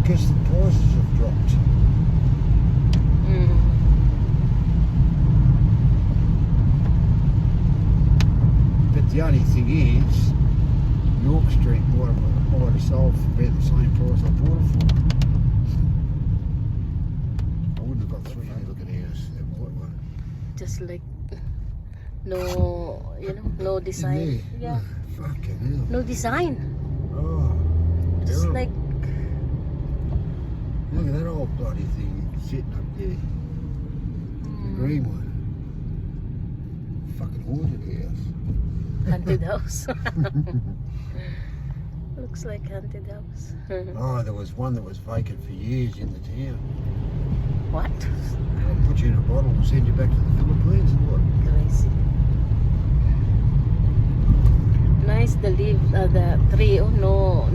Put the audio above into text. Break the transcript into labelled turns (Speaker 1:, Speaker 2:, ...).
Speaker 1: because the prices have dropped.
Speaker 2: Mm.
Speaker 1: But the only thing is, York Street might have sold for about the same price I bought it for. I wouldn't have got 300. Look at ours, that white one.
Speaker 2: Just like no, no design. Yeah,
Speaker 1: Fucking hell.
Speaker 2: no design.
Speaker 1: Oh,
Speaker 2: Just
Speaker 1: terrible.
Speaker 2: like
Speaker 1: Look at that old bloody thing sitting up there. The green one. Fucking haunted house.
Speaker 2: haunted house. Looks like haunted house.
Speaker 1: Oh, there was one that was vacant for years in the town.
Speaker 2: What?
Speaker 1: I'll put you in a bottle and send you back to the Philippines or what?
Speaker 2: Crazy. Nice the leaf, the tree. Oh no